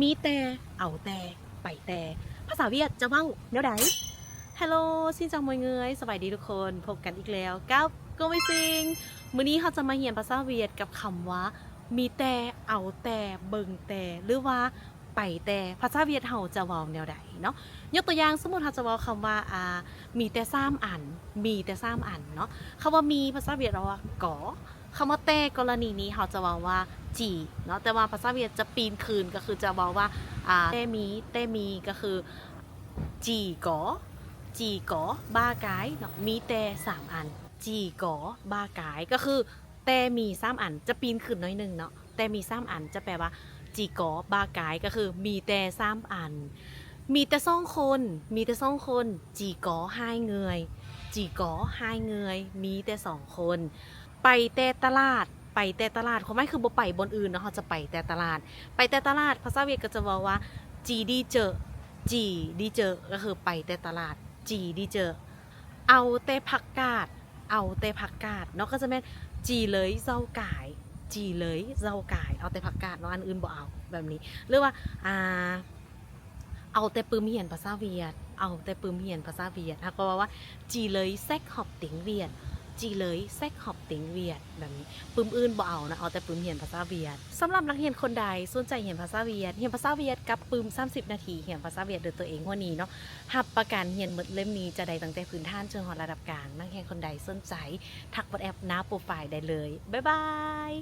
มีแต่เอาแต่ไปแต่ภาษาเวียดจะเว้าแนวใดฮัลโหลxin chào mọi ngườiสวัสดีทุกคนพบกันอีกแล้วกับก็ไม่ซิงมื้อนี้เราจะมาเรียนภาษาเวียดกับคำว่ามีแต่เอาแต่เบิ่งแต่หรือว่าไปแต่ภาษาเวียดเฮาจะเว้าแนวใดเนาะยกตัวอย่างสมมุติเราจะเว้าคำว่ามีแต่3อันมีแต่3อันเนาะคำว่ามีภาษาเวียดเราว่าก๋อคำว่าแต่กรณีนี้เราจะเว้าว่าจีเนาะแต่ว่าภาษาเวียดจะปีนคืนก็คือจะเว้าว่าแต่มีก็คือจีก๋อจีก๋อบ้ากายเนาะมีแต่3อันจีก๋อบ้ากายก็คือแต่มี3อันจะปีนขึ้นน้อยนึงเนาะแต่มี3อันจะแปลว่าจีก๋อบากายก็คือมีแต่3อันมีแต่2คนมีแต่2คนจีก๋อ2ngườiจีก๋อ2ngườiมีแต่2คนไปแต่ตลาดไปแต่ตลาดเขาไม่คือบ่ไปบนอื่นเนาะเขาจะไปแต่ตลาดไปแต่ตลาดภาษาเวียดก็จะบอกว่าจีดีเจอจีดีเจอก็คือไปแต่ตลาดจีดีเจอเอาแต่ผักกาดเอาแต่ผักกาดเนาะก็จะแม่นจีเลยเจ้ากายจีเลยเจ้ากายเอาแต่ผักกาดเนาะอันอื่นบ่เอาแบบนี้หรือว่าเอาแต่ปืมเหียนภาษาเวียดเอาแต่ปืมเหียนภาษาเวียดก็ว่าจีเลยแซกหอบติ๋งเวียดจีเลยแซกหอบติ๋งเวียดแบบนี้ปืมอื่นบ่เอานะเอาแต่ปืมเหียนภาษาเวียดสำหรับนักเรียนคนใดสนใจเรียนภาษาเวียดเรียนภาษาเวียดกับปืม30นาทีเรียนภาษาเวียดโดยตัวเองวันนี้เนาะหับประกันเรียนหมดเล่มนี้จะได้ตั้งแต่พื้นฐานจนถึงระดับกลางนักเรียนคนใดสนใจทักWhatsAppหน้าโปรไฟล์ได้เลยบ๊ายบาย